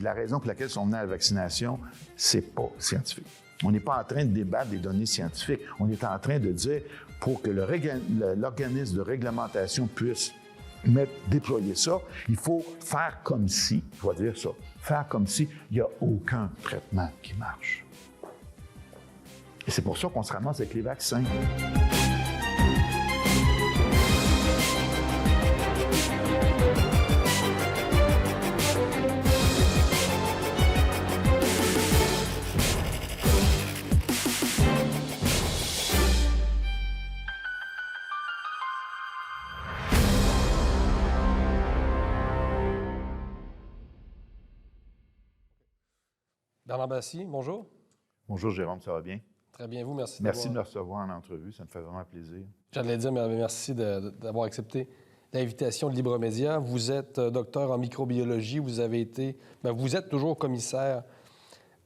la raison pour laquelle ils sont venus à la vaccination, c'est pas scientifique. On n'est pas en train de débattre des données scientifiques. On est en train de dire, pour que l'organisme de réglementation puisse déployer ça, il faut faire comme si, je vais dire ça, faire comme si il n'y a aucun traitement qui marche. Et c'est pour ça qu'on se ramasse avec les vaccins. Bernard Bassy, bonjour. Bonjour Jérôme, ça va bien? Très bien, vous, merci. Merci de me recevoir en entrevue, ça me fait vraiment plaisir. J'allais dire merci d'avoir accepté l'invitation de Libre Média. Vous êtes docteur en microbiologie, vous êtes toujours commissaire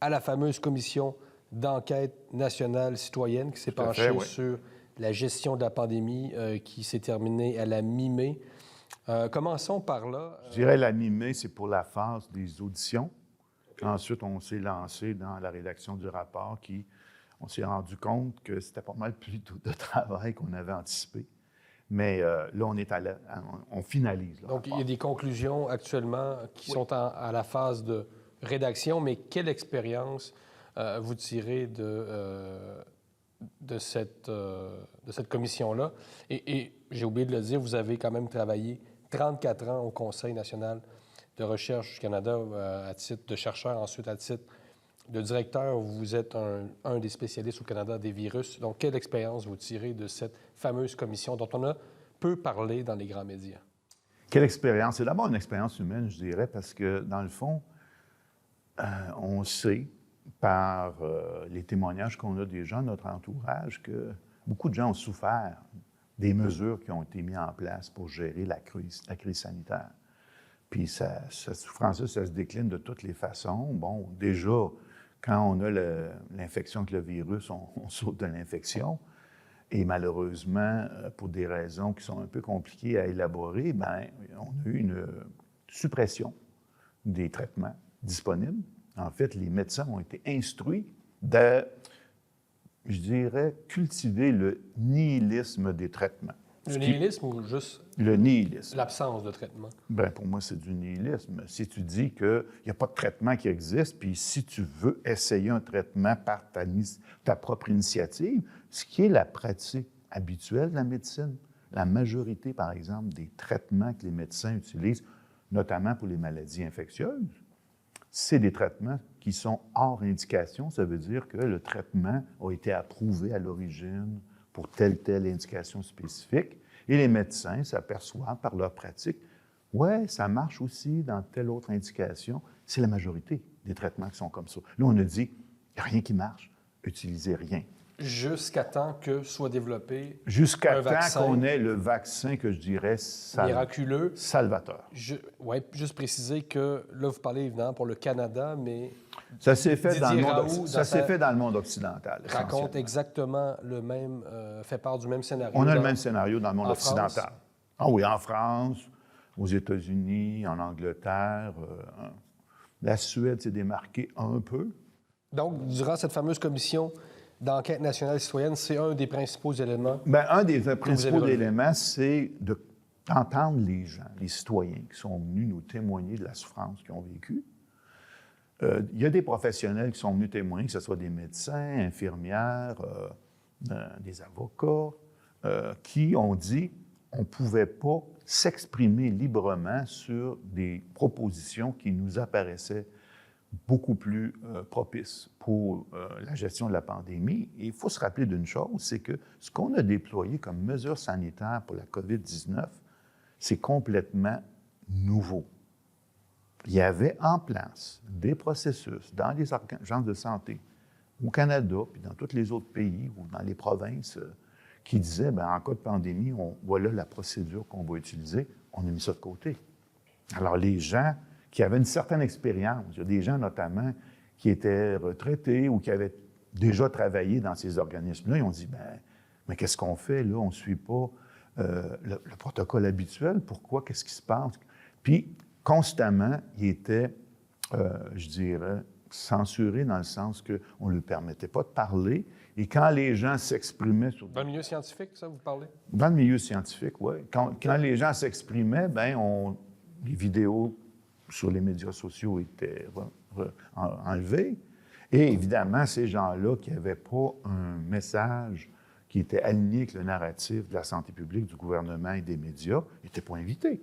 à la fameuse commission d'enquête nationale citoyenne qui s'est penchée sur la gestion de la pandémie qui s'est terminée à la mi-mai. Commençons par là. Je dirais la mi-mai, c'est pour la phase des auditions. Ensuite, on s'est lancé dans la rédaction du rapport on s'est rendu compte que c'était pas mal plus de travail qu'on avait anticipé. Mais là, on finalise. Donc, il y a des conclusions actuellement qui sont à la phase de rédaction, mais quelle expérience vous tirez de cette commission-là? Et j'ai oublié de le dire, vous avez quand même travaillé 34 ans au Conseil national de recherche du Canada à titre de chercheur, ensuite à titre de directeur. Vous êtes un des spécialistes au Canada des virus. Donc, quelle expérience vous tirez de cette fameuse commission dont on a peu parlé dans les grands médias? Quelle expérience? C'est d'abord une expérience humaine, je dirais, parce que, dans le fond, on sait, par les témoignages qu'on a des gens de notre entourage, que beaucoup de gens ont souffert des mesures qui ont été mises en place pour gérer la crise sanitaire. Puis cette souffrance-là, ça se décline de toutes les façons. Bon, déjà, quand on a l'infection avec le virus, on saute de l'infection. Et malheureusement, pour des raisons qui sont un peu compliquées à élaborer, on a eu une suppression des traitements disponibles. En fait, les médecins ont été instruits de, je dirais, cultiver le nihilisme des traitements. Le nihilisme ou juste le nihilisme. L'absence de traitement? Bien, pour moi, c'est du nihilisme. Si tu dis qu'il n'y a pas de traitement qui existe, puis si tu veux essayer un traitement par ta propre initiative, ce qui est la pratique habituelle de la médecine, la majorité, par exemple, des traitements que les médecins utilisent, notamment pour les maladies infectieuses, c'est des traitements qui sont hors indication. Ça veut dire que le traitement a été approuvé à l'origine pour telle indication spécifique. Et les médecins s'aperçoivent par leur pratique, ça marche aussi dans telle autre indication. C'est la majorité des traitements qui sont comme ça. Là, on a dit, il n'y a rien qui marche, utilisez rien. Jusqu'à temps que soit développé jusqu'à temps qu'on ait le vaccin que je dirais miraculeux, salvateur. Oui, juste préciser que là, vous parlez évidemment pour le Canada, mais ça s'est fait dans le monde occidental. Raconte exactement le même, fait part du même scénario. On a le même scénario dans le monde occidental. France? Ah oui, en France, aux États-Unis, en Angleterre. La Suède s'est démarquée un peu. Donc, durant cette fameuse commission d'enquête nationale citoyenne, c'est un des principaux éléments? Un des principaux éléments, c'est d'entendre les gens, les citoyens qui sont venus nous témoigner de la souffrance qu'ils ont vécue. Il y a des professionnels qui sont venus témoigner, que ce soit des médecins, infirmières, des avocats, qui ont dit qu'on ne pouvait pas s'exprimer librement sur des propositions qui nous apparaissaient beaucoup plus propices pour la gestion de la pandémie. Et il faut se rappeler d'une chose, c'est que ce qu'on a déployé comme mesures sanitaires pour la COVID-19, c'est complètement nouveau. Il y avait en place des processus dans les agences de santé au Canada, puis dans tous les autres pays ou dans les provinces, qui disaient, en cas de pandémie, voilà la procédure qu'on va utiliser. On a mis ça de côté. Alors, les gens qui avaient une certaine expérience, il y a des gens notamment qui étaient retraités ou qui avaient déjà travaillé dans ces organismes-là, ils ont dit, mais qu'est-ce qu'on fait là? On ne suit pas le protocole habituel. Pourquoi? Qu'est-ce qui se passe? Puis, constamment, ils étaient je dirais, censuré dans le sens qu'on ne lui permettait pas de parler. Et quand les gens s'exprimaient sur... Dans le milieu scientifique, ça, vous parlez? Dans le milieu scientifique, oui. Quand les gens s'exprimaient, les vidéos sur les médias sociaux étaient enlevées. Et évidemment, ces gens-là qui n'avaient pas un message qui était aligné avec le narratif de la santé publique, du gouvernement et des médias, n'étaient pas invités.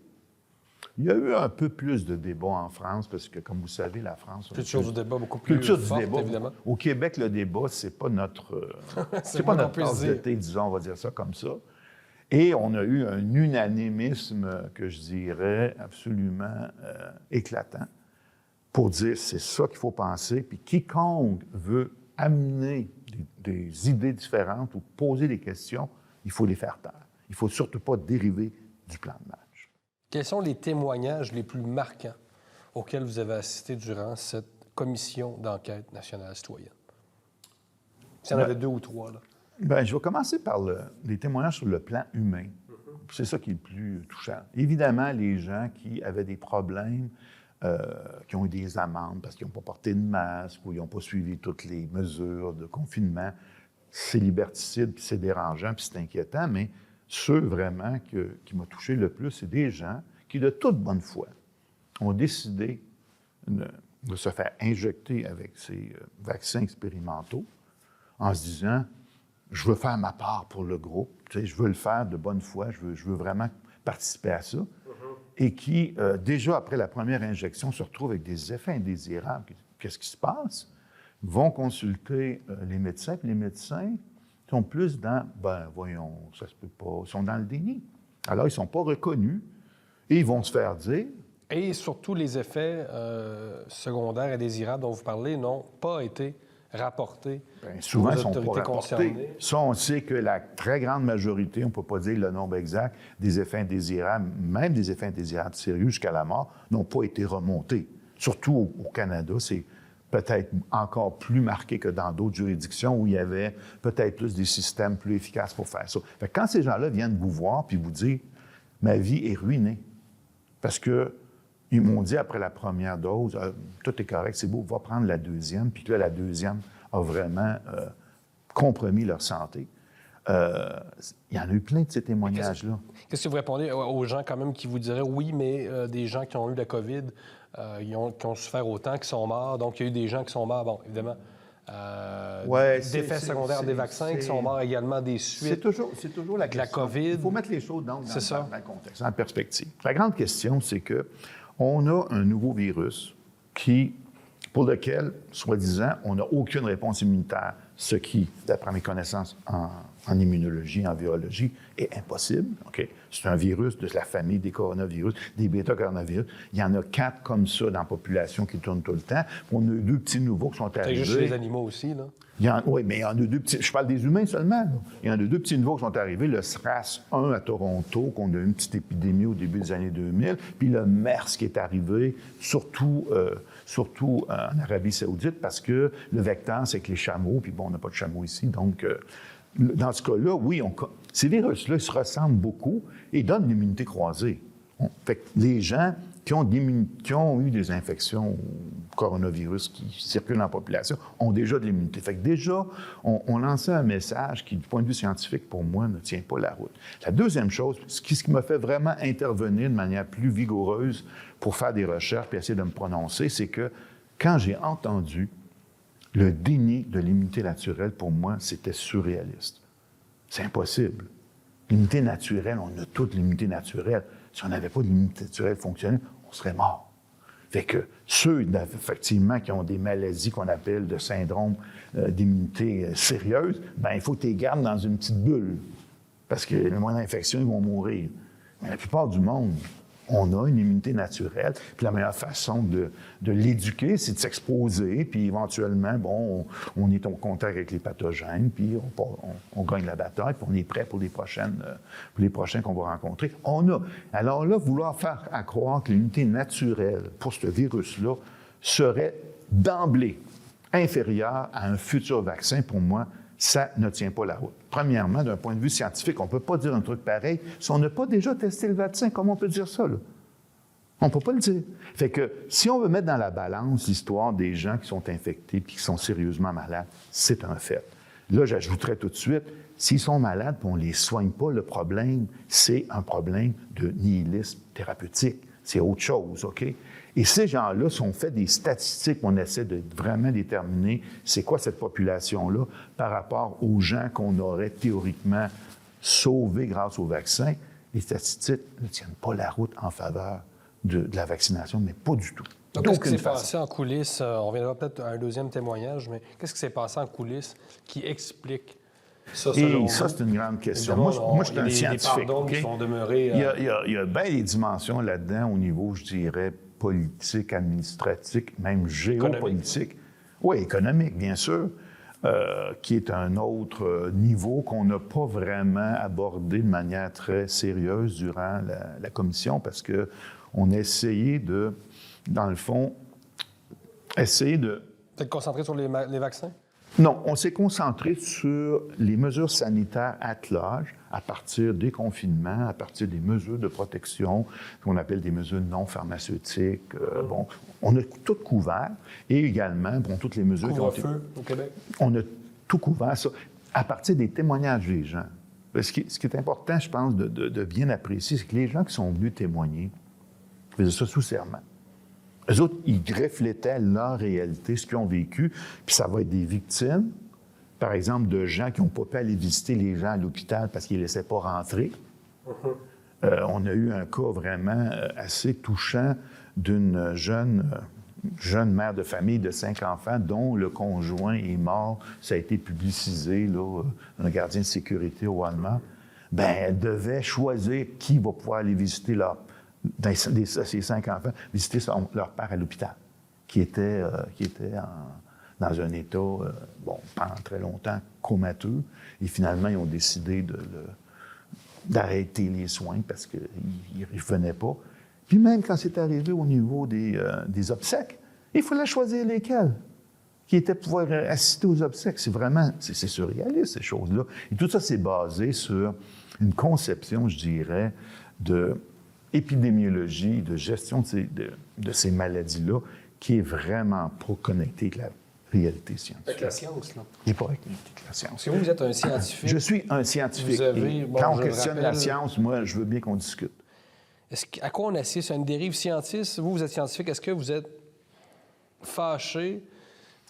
Il y a eu un peu plus de débats en France, parce que, comme vous savez, la France... Culture du débat beaucoup plus forte, évidemment. Au Québec, le débat, c'est pas notre... c'est pas notre tasse de thé, disons, on va dire ça comme ça. Et on a eu un unanimisme que je dirais absolument éclatant pour dire c'est ça qu'il faut penser, puis quiconque veut amener des idées différentes ou poser des questions, il faut les faire taire. Il ne faut surtout pas dériver du plan de match. Quels sont les témoignages les plus marquants auxquels vous avez assisté durant cette commission d'enquête nationale citoyenne? S'il y en avait 2 ou 3, là. Je vais commencer par les témoignages sur le plan humain. C'est ça qui est le plus touchant. Évidemment, les gens qui avaient des problèmes, qui ont eu des amendes parce qu'ils n'ont pas porté de masque ou ils n'ont pas suivi toutes les mesures de confinement, c'est liberticide, puis c'est dérangeant, puis c'est inquiétant, mais ceux vraiment qui m'ont touché le plus, c'est des gens qui, de toute bonne foi, ont décidé de se faire injecter avec ces vaccins expérimentaux en se disant « je veux faire ma part pour le groupe, je veux le faire de bonne foi, je veux vraiment participer à ça », et qui, déjà après la première injection, se retrouvent avec des effets indésirables. Qu'est-ce qui se passe? Ils vont consulter les médecins, puis les médecins sont plus dans « voyons, ça se peut pas », ils sont dans le déni. Alors, ils ne sont pas reconnus et ils vont se faire dire... Et surtout, les effets secondaires indésirables dont vous parlez n'ont pas été rapportés souvent, aux ils sont autorités pas concernées. rapportés. Ça, on sait que la très grande majorité, on ne peut pas dire le nombre exact, des effets indésirables, même des effets indésirables sérieux jusqu'à la mort, n'ont pas été remontés. Surtout au Canada, c'est peut-être encore plus marqué que dans d'autres juridictions où il y avait peut-être plus des systèmes plus efficaces pour faire ça. Fait que quand ces gens-là viennent vous voir puis vous dire « ma vie est ruinée », parce qu'ils m'ont dit après la première dose « tout est correct, c'est beau, va prendre la deuxième », puis là, la deuxième a vraiment compromis leur santé. Il y en a eu plein de ces témoignages-là. Qu'est-ce que vous répondez aux gens quand même qui vous diraient « oui, mais des gens qui ont eu la COVID, qui ont souffert autant, qui sont morts, donc il y a eu des gens qui sont morts, bon, évidemment, d'effets secondaires des vaccins, qui sont morts également des suites c'est toujours la question. La COVID. Il faut mettre les choses dans le contexte, en perspective. La grande question, c'est qu'on a un nouveau virus pour lequel, soi-disant, on n'a aucune réponse immunitaire, ce qui, d'après mes connaissances en immunologie, en virologie, est impossible. Okay? C'est un virus de la famille des coronavirus, des bêta-coronavirus. Il y en a 4 comme ça dans la population qui tournent tout le temps. On a eu 2 petits nouveaux qui sont arrivés. C'est juste les animaux aussi, là? Oui, mais il y en a 2 petits... Je parle des humains seulement. Là. Il y en a 2 petits nouveaux qui sont arrivés. Le SRAS-1 à Toronto, qu'on a eu une petite épidémie au début des années 2000, puis le MERS qui est arrivé, surtout en Arabie Saoudite, parce que le vecteur, c'est que les chameaux, puis bon, on n'a pas de chameaux ici, donc... dans ce cas-là, oui, ces virus-là se ressemblent beaucoup et donnent l'immunité croisée. Fait que les gens qui ont eu des infections au coronavirus qui circulent dans la population ont déjà de l'immunité. Fait que déjà, on lançait un message qui, du point de vue scientifique, pour moi, ne tient pas la route. La deuxième chose, ce qui m'a fait vraiment intervenir de manière plus vigoureuse pour faire des recherches et essayer de me prononcer, c'est que quand j'ai entendu le déni de l'immunité naturelle, pour moi, c'était surréaliste. C'est impossible. L'immunité naturelle, on a toute l'immunité naturelle. Si on n'avait pas d'immunité naturelle fonctionnelle, on serait mort. Fait que ceux, effectivement, qui ont des maladies qu'on appelle de syndrome d'immunité sérieuse, il faut que tu les gardes dans une petite bulle. Parce que le moins d'infection, ils vont mourir. Mais la plupart du monde, on a une immunité naturelle. Puis la meilleure façon de l'éduquer, c'est de s'exposer, puis éventuellement, on est en contact avec les pathogènes, puis on gagne la bataille, puis on est prêt pour les prochains qu'on va rencontrer. Alors là, vouloir faire croire que l'immunité naturelle pour ce virus-là serait d'emblée inférieure à un futur vaccin, pour moi, ça ne tient pas la route. Premièrement, d'un point de vue scientifique, on ne peut pas dire un truc pareil si on n'a pas déjà testé le vaccin. Comment on peut dire ça, là? On ne peut pas le dire. Fait que si on veut mettre dans la balance l'histoire des gens qui sont infectés et qui sont sérieusement malades, c'est un fait. Là, j'ajouterais tout de suite, s'ils sont malades et on ne les soigne pas, le problème, c'est un problème de nihilisme thérapeutique. C'est autre chose, OK? Et ces gens-là sont faits des statistiques, on essaie de vraiment déterminer c'est quoi cette population-là par rapport aux gens qu'on aurait théoriquement sauvés grâce au vaccin. Les statistiques ne tiennent pas la route en faveur de la vaccination, mais pas du tout. Donc, qu'est-ce qui s'est passé en coulisses? On reviendra peut-être à un deuxième témoignage, mais qu'est-ce qui s'est passé en coulisses qui explique ça, selon vous? Ça, c'est une grande question. Moi, je suis un scientifique. Il y a des qui vont demeurer... Il y a bien des dimensions là-dedans au niveau, je dirais, politique, administratif, même géopolitique. Oui, économique, bien sûr, qui est un autre niveau qu'on n'a pas vraiment abordé de manière très sérieuse durant la commission parce qu'on a essayé de, dans le fond, Peut-être concentré sur les vaccins? Non, on s'est concentré sur les mesures sanitaires at large, à partir des confinements, à partir des mesures de protection, qu'on appelle des mesures non pharmaceutiques. Bon, on a tout couvert. Et également, toutes les mesures... Couvre-feu au Québec? On a tout couvert, ça, à partir des témoignages des gens. Ce qui est important, je pense, de bien apprécier, c'est que les gens qui sont venus témoigner faisaient ça sous serment. Eux autres, ils reflétaient leur réalité, ce qu'ils ont vécu, puis ça va être des victimes, par exemple, de gens qui n'ont pas pu aller visiter les gens à l'hôpital parce qu'ils ne les laissaient pas rentrer. On a eu un cas vraiment assez touchant d'une jeune mère de famille de 5 enfants dont le conjoint est mort. Ça a été publicisé, là, un gardien de sécurité au Walmart. Bien, elle devait choisir qui va pouvoir aller visiter ses 5 enfants, visiter leur père à l'hôpital, qui était dans un état, pendant très longtemps, comateux. Et finalement, ils ont décidé d'arrêter les soins parce qu'ils ne revenaient pas. Puis même quand c'est arrivé au niveau des obsèques, il fallait choisir lesquels qui étaient pouvoir assister aux obsèques. C'est surréaliste, ces choses-là. Et tout ça, c'est basé sur une conception, je dirais, de épidémiologie, de gestion de ces maladies-là, qui est vraiment pas connectée avec la réalité scientifique. Avec la science, là. Il n'est pas connecté avec la science. Parce que vous êtes un scientifique. Je suis un scientifique. Quand on questionne la science, moi, je veux bien qu'on discute. À quoi on assiste? À une dérive scientiste? Vous êtes scientifique. Est-ce que vous êtes fâché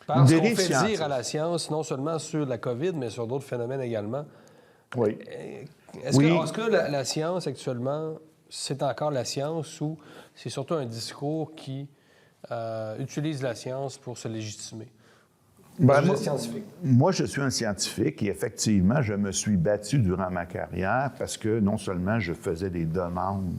par ce qu'on fait dire à la science, non seulement sur la COVID, mais sur d'autres phénomènes également? Oui. Est-ce que la science, actuellement, c'est encore la science ou c'est surtout un discours qui utilise la science pour se légitimer? Vous êtes scientifique. Moi, je suis un scientifique et effectivement, je me suis battu durant ma carrière parce que non seulement je faisais des demandes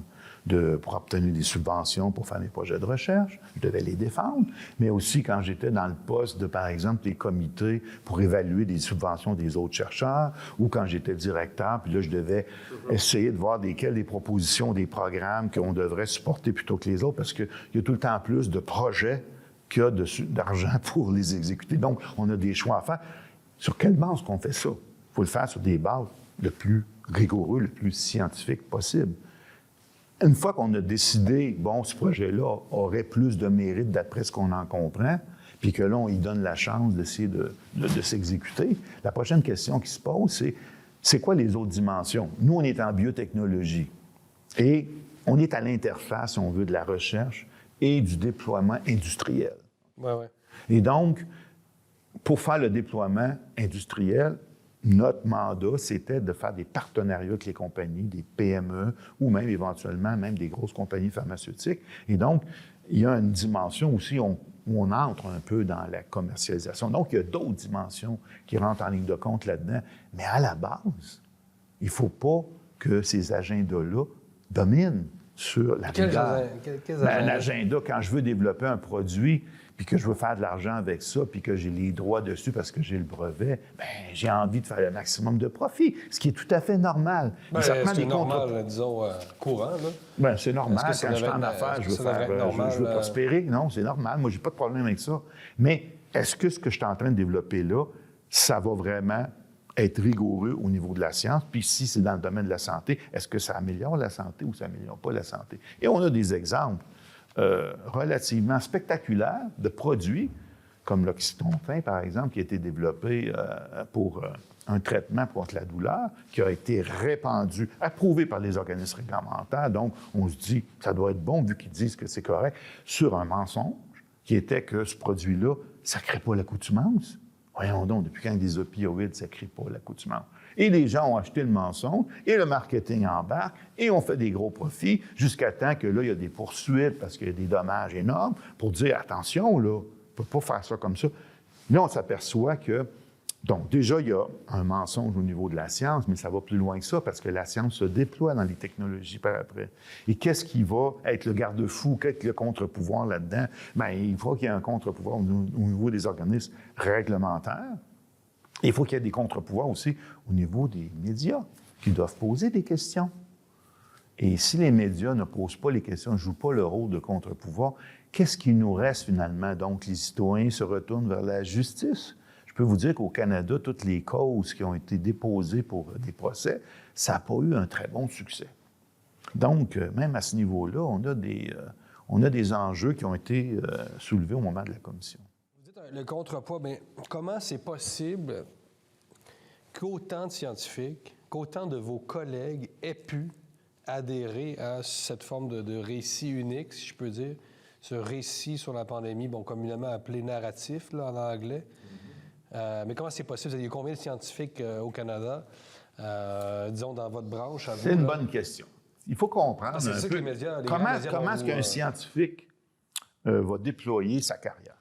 pour obtenir des subventions pour faire mes projets de recherche, je devais les défendre, mais aussi quand j'étais dans le poste de, par exemple, les comités pour évaluer des subventions des autres chercheurs, ou quand j'étais directeur, puis là, je devais essayer de voir des propositions, des programmes qu'on devrait supporter plutôt que les autres, parce qu'il y a tout le temps plus de projets qu'il y a d'argent pour les exécuter. Donc, on a des choix à faire. Sur quelle base qu'on fait ça? Il faut le faire sur des bases le plus rigoureux, le plus scientifique possible. Une fois qu'on a décidé, ce projet-là aurait plus de mérite d'après ce qu'on en comprend, puis que là, on lui donne la chance d'essayer de s'exécuter, la prochaine question qui se pose, c'est quoi les autres dimensions? Nous, on est en biotechnologie et on est à l'interface, si on veut, de la recherche et du déploiement industriel. Ouais. Et donc, pour faire le déploiement industriel, notre mandat, c'était de faire des partenariats avec les compagnies, des PME, ou même éventuellement même des grosses compagnies pharmaceutiques. Et donc, il y a une dimension aussi où on entre un peu dans la commercialisation. Donc, il y a d'autres dimensions qui rentrent en ligne de compte là-dedans. Mais à la base, il ne faut pas que ces agendas-là dominent sur la rigueur. L'agenda, quand je veux développer un produit, puis que je veux faire de l'argent avec ça, puis que j'ai les droits dessus parce que j'ai le brevet, j'ai envie de faire le maximum de profit, ce qui est tout à fait normal. C'est normal, disons, courant, là? C'est normal. Quand je suis en affaires, je veux prospérer. Non, c'est normal. Moi, j'ai pas de problème avec ça. Mais est-ce que ce que je suis en train de développer là, ça va vraiment être rigoureux au niveau de la science? Puis si c'est dans le domaine de la santé, est-ce que ça améliore la santé ou ça n'améliore pas la santé? Et on a des exemples. relativement spectaculaires de produits, comme l'oxytocin, par exemple, qui a été développé pour un traitement contre la douleur, qui a été répandu, approuvé par les organismes réglementaires. Donc, on se dit, ça doit être bon, vu qu'ils disent que c'est correct, sur un mensonge, qui était que ce produit-là, ça ne crée pas l'accoutumance. Voyons donc, depuis quand des opioïdes, ça ne crée pas l'accoutumance? Et les gens ont acheté le mensonge, et le marketing embarque, et on fait des gros profits, jusqu'à temps que là, il y a des poursuites, parce qu'il y a des dommages énormes, pour dire, attention, là, on ne peut pas faire ça comme ça. Là, on s'aperçoit que, donc, déjà, il y a un mensonge au niveau de la science, mais ça va plus loin que ça, parce que la science se déploie dans les technologies par après. Et qu'est-ce qui va être le garde-fou, qu'est-ce le contre-pouvoir là-dedans? Bien, il faut qu'il y ait un contre-pouvoir au niveau des organismes réglementaires. Et il faut qu'il y ait des contre-pouvoirs aussi au niveau des médias, qui doivent poser des questions. Et si les médias ne posent pas les questions, ne jouent pas le rôle de contre-pouvoir, qu'est-ce qui nous reste finalement? Donc, les citoyens se retournent vers la justice. Je peux vous dire qu'au Canada, toutes les causes qui ont été déposées pour des procès, ça n'a pas eu un très bon succès. Donc, même à ce niveau-là, on a des enjeux qui ont été soulevés au moment de la commission. Le contrepoids, mais comment c'est possible qu'autant de scientifiques, qu'autant de vos collègues aient pu adhérer à cette forme de récit unique, si je peux dire, ce récit sur la pandémie, bon, communément appelé narratif là, en anglais. Mais comment c'est possible? Vous avez combien de scientifiques au Canada, disons, dans votre branche? C'est une bonne question. Il faut comprendre c'est ça que les médias, comment est-ce qu'un scientifique va déployer sa carrière.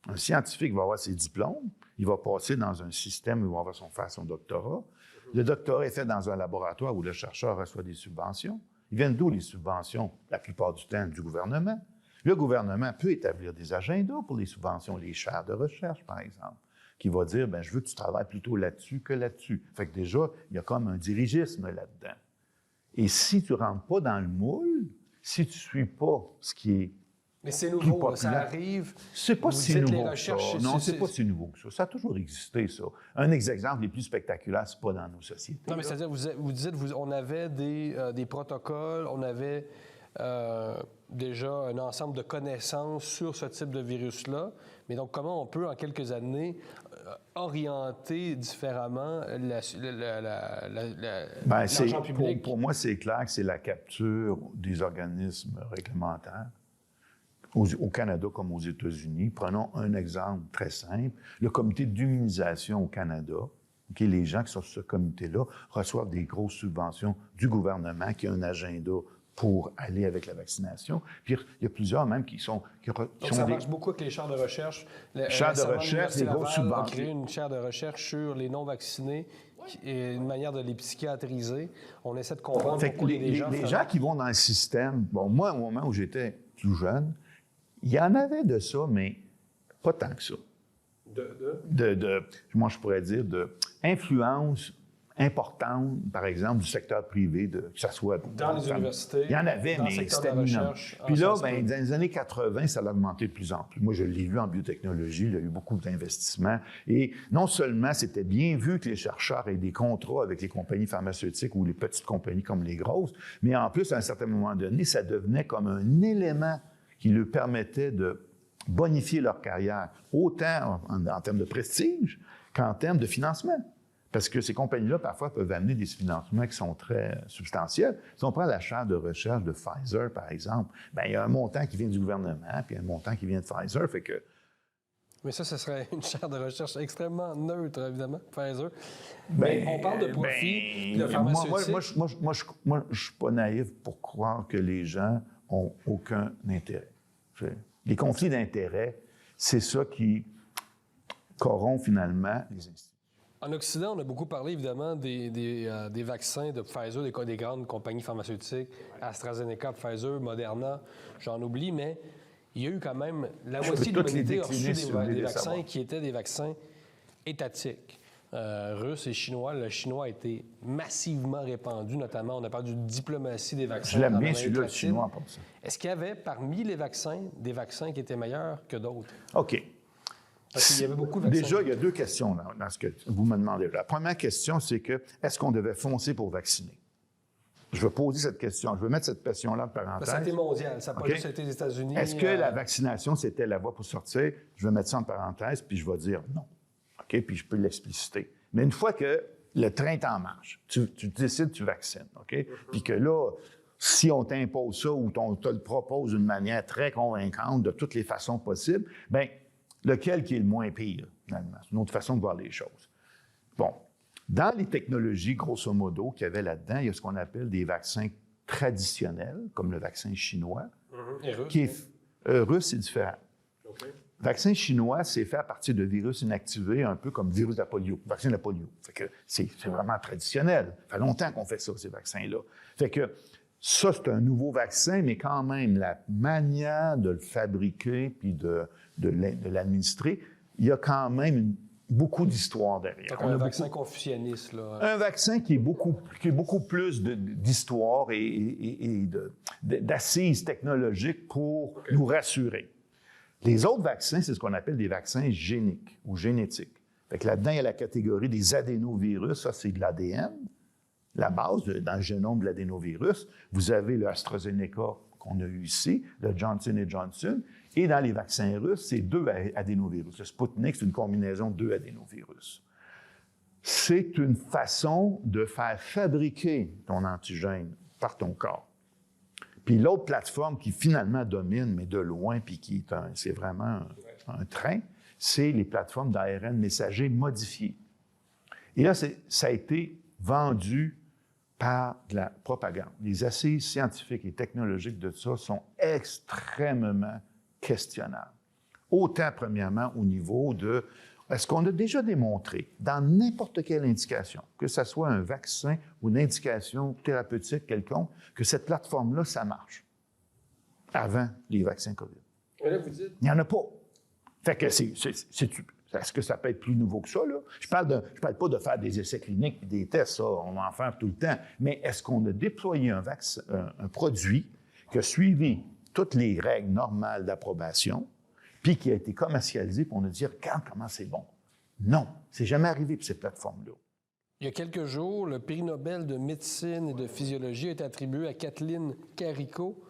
Un scientifique va avoir ses diplômes, il va passer dans un système où il va faire son doctorat. Le doctorat est fait dans un laboratoire où le chercheur reçoit des subventions. Ils viennent d'où les subventions? La plupart du temps, du gouvernement. Le gouvernement peut établir des agendas pour les subventions, les chaires de recherche, par exemple, qui va dire, bien, je veux que tu travailles plutôt là-dessus que là-dessus. Fait que déjà, il y a comme un dirigisme là-dedans. Et si tu ne rentres pas dans le moule, si tu ne suis pas ce qui est mais c'est nouveau, ça arrive. C'est pas si nouveau que ça. Non, c'est pas si nouveau que ça. Ça a toujours existé, ça. Un exemple les plus spectaculaires, c'est pas dans nos sociétés. Non, mais c'est-à-dire, vous dites, on avait des protocoles, on avait déjà un ensemble de connaissances sur ce type de virus-là. Mais donc, comment on peut, en quelques années, orienter différemment l'argent public? Pour moi, c'est clair que c'est la capture des organismes réglementaires. Au Canada comme aux États-Unis. Prenons un exemple très simple. Le comité d'immunisation au Canada, les gens qui sont sur ce comité-là reçoivent des grosses subventions du gouvernement qui a un agenda pour aller avec la vaccination. Puis il y a plusieurs même qui sont... Donc ça marche beaucoup avec les chaires de recherche. Chaires de recherche, les grosses subventions. On a créé une chaire de recherche sur les non-vaccinés et une manière de les psychiatriser. On essaie de comprendre pourquoi les gens qui vont dans le système... Bon, moi, au moment où j'étais plus jeune, il y en avait de ça, mais pas tant que ça. Moi, je pourrais dire, d'influence importante, par exemple, du secteur privé, que ce soit... Dans les universités. Il y en avait, mais c'était minant. Puis là, dans les années 80, ça a augmenté de plus en plus. Moi, je l'ai vu en biotechnologie, il y a eu beaucoup d'investissements. Et non seulement c'était bien vu que les chercheurs aient des contrats avec les compagnies pharmaceutiques ou les petites compagnies comme les grosses, mais en plus, à un certain moment donné, ça devenait comme un élément qui leur permettait de bonifier leur carrière, autant en termes de prestige qu'en termes de financement. Parce que ces compagnies-là, parfois, peuvent amener des financements qui sont très substantiels. Si on prend la chaire de recherche de Pfizer, par exemple, bien, il y a un montant qui vient du gouvernement, puis un montant qui vient de Pfizer, fait que... Mais ça, ce serait une chaire de recherche extrêmement neutre, évidemment, Pfizer. Mais on parle de profit, de pharmaceutique. Moi, je ne suis pas naïf pour croire que les gens n'ont aucun intérêt. Les conflits d'intérêts, c'est ça qui corrompt finalement les institutions. En Occident, on a beaucoup parlé, évidemment, des vaccins de Pfizer, des grandes compagnies pharmaceutiques, AstraZeneca, Pfizer, Moderna, j'en oublie, mais il y a eu quand même la moitié de l'humanité a reçu des vaccins qui étaient des vaccins étatiques. Russes et chinois. Le chinois a été massivement répandu, notamment, on a parlé d'une diplomatie des vaccins. Je l'aime bien, celui-là, le chinois, pour ça. Est-ce qu'il y avait, parmi les vaccins, des vaccins qui étaient meilleurs que d'autres? OK. Parce qu'il y avait beaucoup de vaccins. Déjà, il y a deux questions dans ce que vous me demandez. La première question, c'est que est-ce qu'on devait foncer pour vacciner? je vais poser cette question, je vais mettre cette question-là en parenthèse. Ça a été mondial, ça n'a pas juste été les États-Unis. Est-ce que la vaccination, c'était la voie pour sortir? Je vais mettre ça en parenthèse, puis je vais dire non. OK? Puis je peux l'expliciter. Mais une fois que le train est en marche, tu décides, tu vaccines. OK? Puis que là, si on t'impose ça ou on te le propose d'une manière très convaincante, de toutes les façons possibles, bien, lequel qui est le moins pire, finalement? C'est une autre façon de voir les choses. Bon. Dans les technologies, grosso modo, qu'il y avait là-dedans, il y a ce qu'on appelle des vaccins traditionnels, comme le vaccin chinois. Et russe? Qui est, russe, c'est différent. Okay. Le vaccin chinois, c'est fait à partir de virus inactivés, un peu comme le virus de la polio, le vaccin de la polio. Fait que c'est vraiment traditionnel. Ça fait longtemps qu'on fait ça, ces vaccins-là. Fait que ça, c'est un nouveau vaccin, mais quand même, la manière de le fabriquer puis de l'administrer, il y a quand même beaucoup d'histoire derrière. Donc, un vaccin confucianiste, là. Un vaccin qui est beaucoup plus d'histoire et d'assises technologiques pour nous rassurer. Les autres vaccins, c'est ce qu'on appelle des vaccins géniques ou génétiques. Fait que là-dedans, il y a la catégorie des adénovirus. Ça, c'est de l'ADN, la base dans le génome de l'adénovirus. Vous avez le AstraZeneca qu'on a eu ici, le Johnson & Johnson. Et dans les vaccins russes, c'est 2 adénovirus. Le Sputnik, c'est une combinaison de 2 adénovirus. C'est une façon de faire fabriquer ton antigène par ton corps. Puis l'autre plateforme qui finalement domine, mais de loin, puis qui c'est vraiment un train, c'est les plateformes d'ARN messager modifiées. Et là, ça a été vendu par de la propagande. Les assises scientifiques et technologiques de ça sont extrêmement questionnables. Autant, premièrement, au niveau de... Est-ce qu'on a déjà démontré, dans n'importe quelle indication, que ce soit un vaccin ou une indication thérapeutique quelconque, que cette plateforme-là, ça marche, avant les vaccins COVID? Et là, vous dites... Il n'y en a pas. Fait que est-ce que ça peut être plus nouveau que ça, là? Je parle pas de faire des essais cliniques et des tests, ça, on va en faire tout le temps. Mais est-ce qu'on a déployé un produit qui a suivi toutes les règles normales d'approbation, puis qui a été commercialisé, puis on a dit, regarde comment c'est bon. Non, c'est jamais arrivé pour ces plateformes-là. Il y a quelques jours, le prix Nobel de médecine et de physiologie est attribué à Kathleen Karikó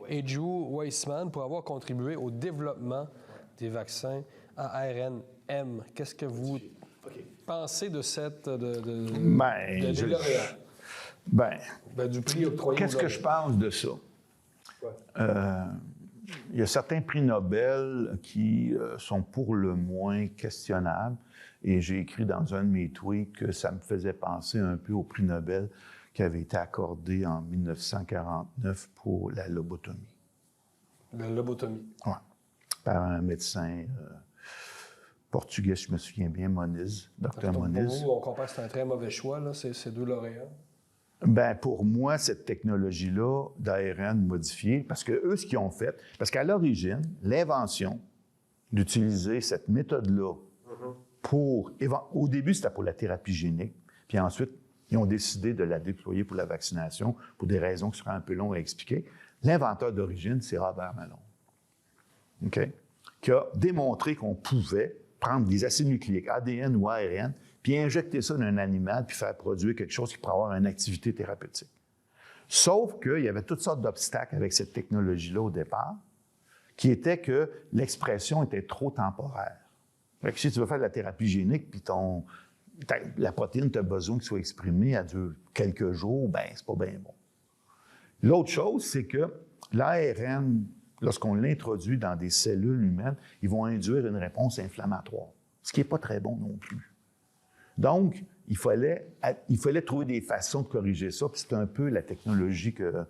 et Drew Weissman pour avoir contribué au développement des vaccins ARN-M. Qu'est-ce que vous pensez de cette... du prix octroyé? Qu'est-ce que je pense de ça? Il y a certains prix Nobel qui sont pour le moins questionnables. Et j'ai écrit dans un de mes tweets que ça me faisait penser un peu au prix Nobel qui avait été accordé en 1949 pour la lobotomie. La lobotomie? Oui. Par un médecin portugais, je me souviens bien, Moniz, Dr. Moniz. Pour vous, on compare que c'est un très mauvais choix, là, ces 2 lauréats? Bien, pour moi, cette technologie-là d'ARN modifié, parce que eux, ce qu'ils ont fait, parce qu'à l'origine, l'invention d'utiliser cette méthode-là au début, c'était pour la thérapie génique, puis ensuite, ils ont décidé de la déployer pour la vaccination, pour des raisons qui seraient un peu longues à expliquer. L'inventeur d'origine, c'est Robert Malone, OK? Qui a démontré qu'on pouvait prendre des acides nucléiques, ADN ou ARN, puis injecter ça dans un animal, puis faire produire quelque chose qui pourrait avoir une activité thérapeutique. Sauf qu'il y avait toutes sortes d'obstacles avec cette technologie-là au départ, qui était que l'expression était trop temporaire. Fait que si tu veux faire de la thérapie génique, puis la protéine, tu as besoin qu'elle soit exprimée à quelques jours, bien, c'est pas bien bon. L'autre chose, c'est que l'ARN, lorsqu'on l'introduit dans des cellules humaines, ils vont induire une réponse inflammatoire, ce qui n'est pas très bon non plus. Donc, il fallait trouver des façons de corriger ça, puis c'est un peu la technologie que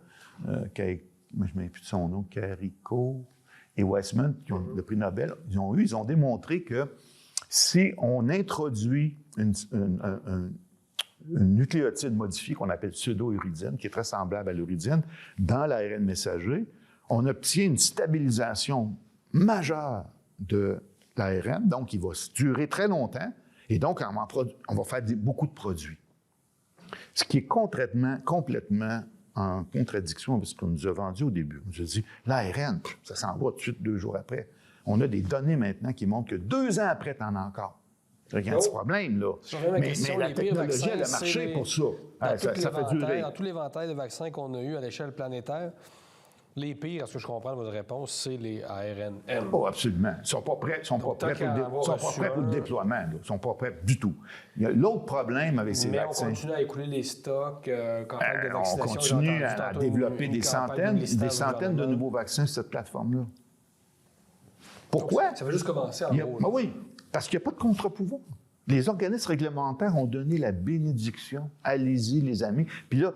je ne me souviens plus de son nom, Karikó et Weissman, qui ont le prix Nobel, ils ont démontré que si on introduit une nucléotide modifiée qu'on appelle pseudo-uridine, qui est très semblable à l'uridine, dans l'ARN messager, on obtient une stabilisation majeure de l'ARN, donc il va durer très longtemps, et donc on va faire beaucoup de produits. Ce qui est complètement en contradiction avec ce qu'on nous a vendu au début. On nous a dit, l'ARN, ça s'en va tout de suite 2 jours après. On a des données maintenant qui montrent que 2 ans après, tu en as encore. Il y a un petit problème, là. Mais la technologie, elle a marché pour ça. Ça fait durer. Dans tout l'éventail de vaccins qu'on a eu à l'échelle planétaire, les pires, à ce que je comprends de votre réponse, c'est les ARNM. Oh, absolument. Ils ne sont pas prêts, pour le déploiement. Ils ne sont pas prêts du tout. Il y a l'autre problème avec ces vaccins. Mais on continue à écouler les stocks, campagne de vaccination. On continue à développer des centaines de nouveaux vaccins sur cette plateforme-là. Pourquoi? Donc, ça va juste commencer en gros. Ben oui, parce qu'il n'y a pas de contre-pouvoir. Les organismes réglementaires ont donné la bénédiction. Allez-y, les amis. Puis là,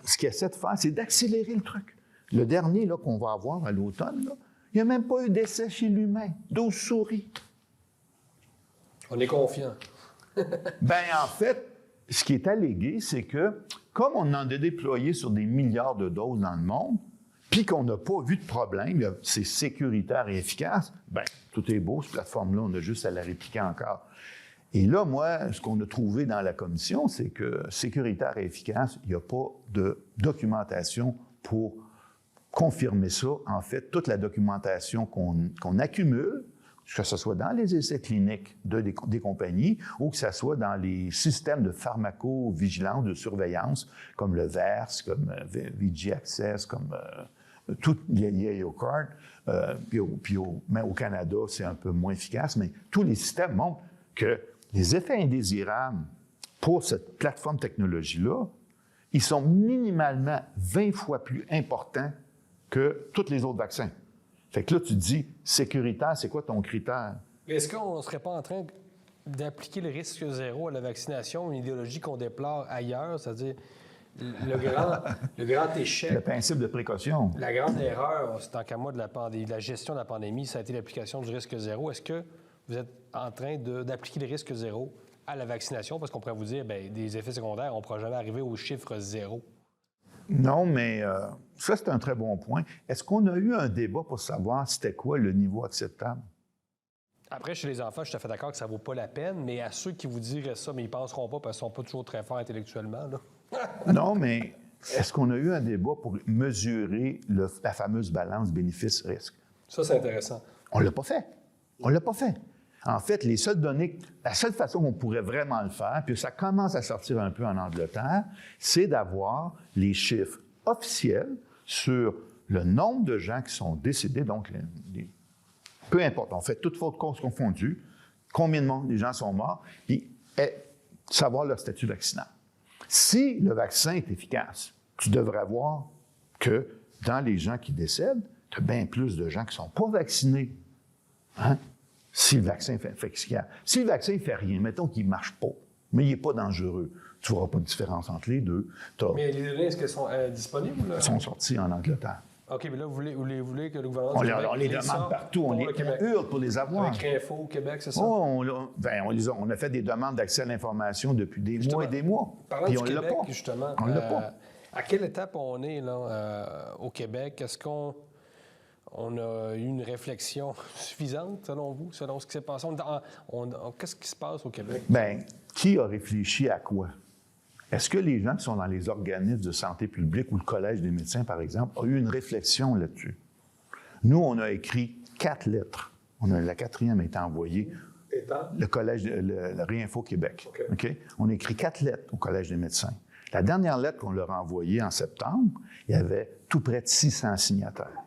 ce qu'ils essaient de faire, c'est d'accélérer le truc. Le dernier qu'on va avoir à l'automne, il n'y a même pas eu d'essai chez l'humain, 12 souris. On est confiant. En fait, ce qui est allégué, c'est que, comme on en a déployé sur des milliards de doses dans le monde, puis qu'on n'a pas vu de problème, c'est sécuritaire et efficace, tout est beau, cette plateforme-là, on a juste à la répliquer encore. Et là, moi, ce qu'on a trouvé dans la commission, c'est que sécuritaire et efficace, il n'y a pas de documentation pour confirmer ça. En fait, toute la documentation qu'on accumule, que ce soit dans les essais cliniques des compagnies ou que ce soit dans les systèmes de pharmacovigilance, de surveillance, comme le VERS, comme VG Access, comme tout Yellowcard, puis au Canada, c'est un peu moins efficace, mais tous les systèmes montrent que les effets indésirables pour cette plateforme technologie-là, ils sont minimalement 20 fois plus importants que tous les autres vaccins. Fait que là, tu te dis, sécuritaire, c'est quoi ton critère? Mais est-ce qu'on ne serait pas en train d'appliquer le risque zéro à la vaccination, une idéologie qu'on déplore ailleurs, c'est-à-dire le grand échec? Le principe de précaution. La grande erreur, c'est tant qu'à moi, de la gestion de la pandémie, ça a été l'application du risque zéro. Est-ce que vous êtes en train d'appliquer le risque zéro à la vaccination? Parce qu'on pourrait vous dire, des effets secondaires, on ne pourra jamais arriver au chiffre zéro. Non, mais ça, c'est un très bon point. Est-ce qu'on a eu un débat pour savoir c'était quoi le niveau acceptable? Après, chez les enfants, je suis tout à fait d'accord que ça ne vaut pas la peine, mais à ceux qui vous diraient ça, mais ils ne penseront pas parce qu'ils ne sont pas toujours très forts intellectuellement. Là. Non, mais est-ce qu'on a eu un débat pour mesurer la fameuse balance bénéfice-risque? Ça, c'est intéressant. On ne l'a pas fait. On ne l'a pas fait. En fait, les seules données, la seule façon qu'on pourrait vraiment le faire, puis ça commence à sortir un peu en Angleterre, c'est d'avoir les chiffres officiels sur le nombre de gens qui sont décédés, donc peu importe, on fait toutes fautes causes confondues, combien de gens sont morts, puis savoir leur statut vaccinal. Si le vaccin est efficace, tu devrais voir que dans les gens qui décèdent, tu as bien plus de gens qui ne sont pas vaccinés. Hein? Si le vaccin fait efficace. Si le vaccin ne fait rien, mettons qu'il ne marche pas, mais il n'est pas dangereux, tu ne verras pas de différence entre les deux. Mais les données, est-ce qu'elles sont disponibles? Là? Elles sont sorties en Angleterre. OK, mais là, vous voulez que le gouvernement on les demande partout, on hurle pour les avoir. Avec Info au Québec, c'est ça? Oh, on a fait des demandes d'accès à l'information depuis des mois et des mois. Parlant puis du on Québec, l'a pas. Justement, on l'a pas. À quelle étape on est là, au Québec? Est-ce qu'on a eu une réflexion suffisante, selon vous, selon ce qui s'est passé? Qu'est-ce qui se passe au Québec? Bien, qui a réfléchi à quoi? Est-ce que les gens qui sont dans les organismes de santé publique ou le Collège des médecins, par exemple, ont eu une réflexion là-dessus? Nous, on a écrit 4 lettres. La 4e a été envoyée. Le Collège, le Réinfo Québec. Okay? On a écrit 4 lettres au Collège des médecins. La dernière lettre qu'on leur a envoyée en septembre, il y avait tout près de 600 signataires.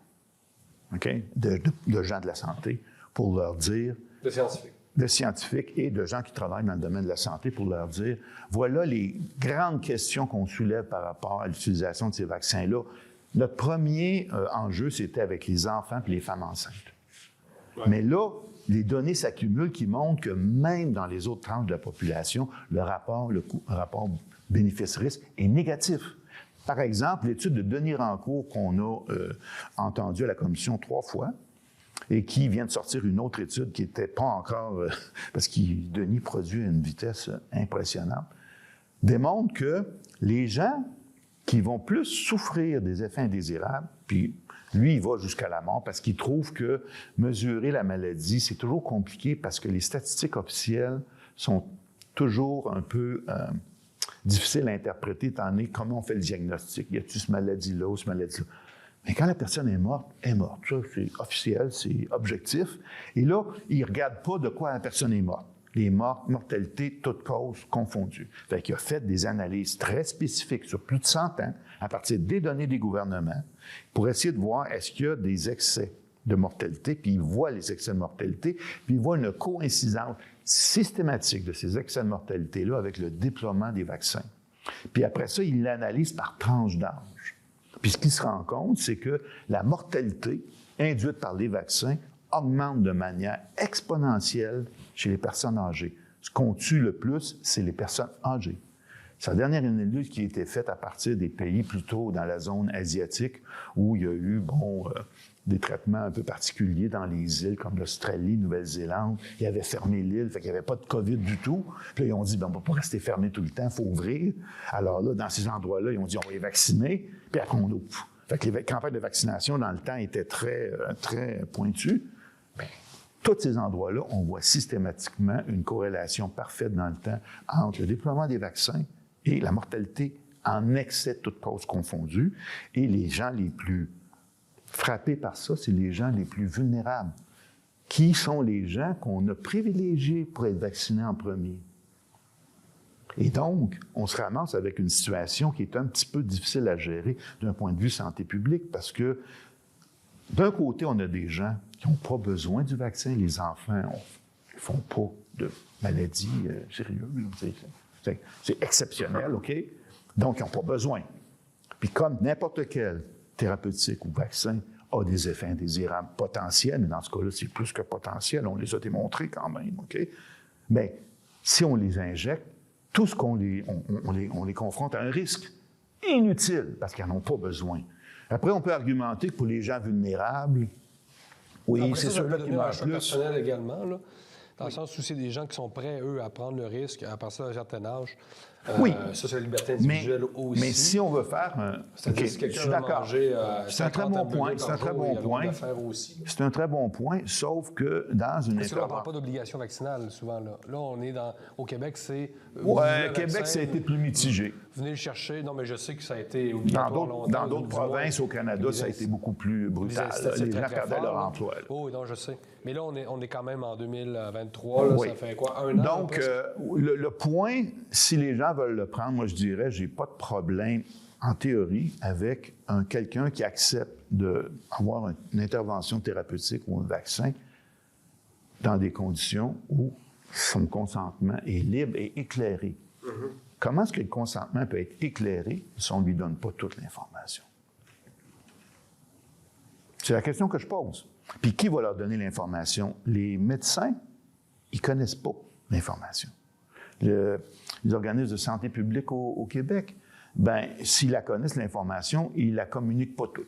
Okay? De gens de la santé pour leur dire... De scientifiques et de gens qui travaillent dans le domaine de la santé pour leur dire, voilà les grandes questions qu'on soulève par rapport à l'utilisation de ces vaccins-là. Notre premier enjeu, c'était avec les enfants et les femmes enceintes. Ouais. Mais là, les données s'accumulent qui montrent que même dans les autres tranches de la population, le rapport bénéfice-risque est négatif. Par exemple, l'étude de Denis Rancourt qu'on a entendue à la Commission 3 fois, et qui vient de sortir une autre étude qui n'était pas encore, parce que Denis produit à une vitesse impressionnante, démontre que les gens qui vont plus souffrir des effets indésirables, puis lui, il va jusqu'à la mort parce qu'il trouve que mesurer la maladie, c'est toujours compliqué parce que les statistiques officielles sont toujours un peu difficiles à interpréter, étant donné comment on fait le diagnostic. Y a-t-il cette maladie-là ou cette maladie-là? Mais quand la personne est morte, elle est morte. Ça, c'est officiel, c'est objectif. Et là, ils ne regardent pas de quoi la personne est morte. les mortalités toutes causes confondues. Fait qu'il a fait des analyses très spécifiques sur plus de 100 ans, à partir des données des gouvernements, pour essayer de voir est-ce qu'il y a des excès de mortalité, puis il voit les excès de mortalité, puis il voit une coïncidence systématique de ces excès de mortalité-là avec le déploiement des vaccins. Puis après ça, il l'analyse par tranche d'âge. Puis ce qu'il se rend compte, c'est que la mortalité induite par les vaccins augmente de manière exponentielle chez les personnes âgées. Ce qu'on tue le plus, c'est les personnes âgées. Sa dernière analyse qui a été faite à partir des pays plutôt dans la zone asiatique où il y a eu, des traitements un peu particuliers dans les îles comme l'Australie, Nouvelle-Zélande. Ils avaient fermé l'île, fait qu'il n'y avait pas de COVID du tout. Puis là, ils ont dit, on ne va pas rester fermé tout le temps, il faut ouvrir. Alors là, dans ces endroits-là, ils ont dit, on va les vacciner, puis après, on ouvre. Fait que les campagnes de vaccination, dans le temps, étaient très, très pointues. Bien, tous ces endroits-là, on voit systématiquement une corrélation parfaite dans le temps entre le déploiement des vaccins et la mortalité en excès, toutes causes confondues. Et les gens les plus frappés par ça, c'est les gens les plus vulnérables. Qui sont les gens qu'on a privilégiés pour être vaccinés en premier? Et donc, on se ramasse avec une situation qui est un petit peu difficile à gérer d'un point de vue santé publique parce que, d'un côté, on a des gens qui n'ont pas besoin du vaccin. Les enfants ne font pas de maladies sérieuses. C'est exceptionnel, OK? Donc, ils n'ont pas besoin. Puis comme n'importe quel thérapeutique ou vaccin a des effets indésirables potentiels, mais dans ce cas-là, c'est plus que potentiel, on les a démontrés quand même, OK? Mais si on les injecte, tout ce qu'on on les confronte à un risque inutile parce qu'ils n'en ont pas besoin. Après, on peut argumenter que pour les gens vulnérables, oui, c'est ceux-là qui meurent plus. Personnel également, là, dans le sens où c'est des gens qui sont prêts, eux, à prendre le risque à partir d'un certain âge. Oui. Ça, c'est la liberté individuelle aussi. Mais si on veut faire un... C'est-à-dire si quelqu'un veut manger c'est un très bon point. C'est un très bon point. C'est un très bon point, sauf que dans une Parce qu'on ne parle pas d'obligation vaccinale, souvent. Là, on est au Québec, c'est... Oui, Québec, ça a été plus mitigé. Venez le chercher. Non, mais je sais que ça a été obligatoire longtemps. Dans d'autres provinces au Canada, ça a été beaucoup plus brutal. Les gens perdaient leur emploi. Oh, non, je sais. Mais là, on est quand même en 2023. Là, oui. Ça fait quoi, un an? Donc, le point, si les gens veulent le prendre, moi, je dirais, j'ai pas de problème, en théorie, avec quelqu'un qui accepte d'avoir une intervention thérapeutique ou un vaccin dans des conditions où son consentement est libre et éclairé. Mm-hmm. Comment est-ce que le consentement peut être éclairé si on ne lui donne pas toute l'information? C'est la question que je pose. Puis qui va leur donner l'information? Les médecins, ils ne connaissent pas l'information. Les organismes de santé publique au Québec, bien, s'ils la connaissent, l'information, ils ne la communiquent pas toute.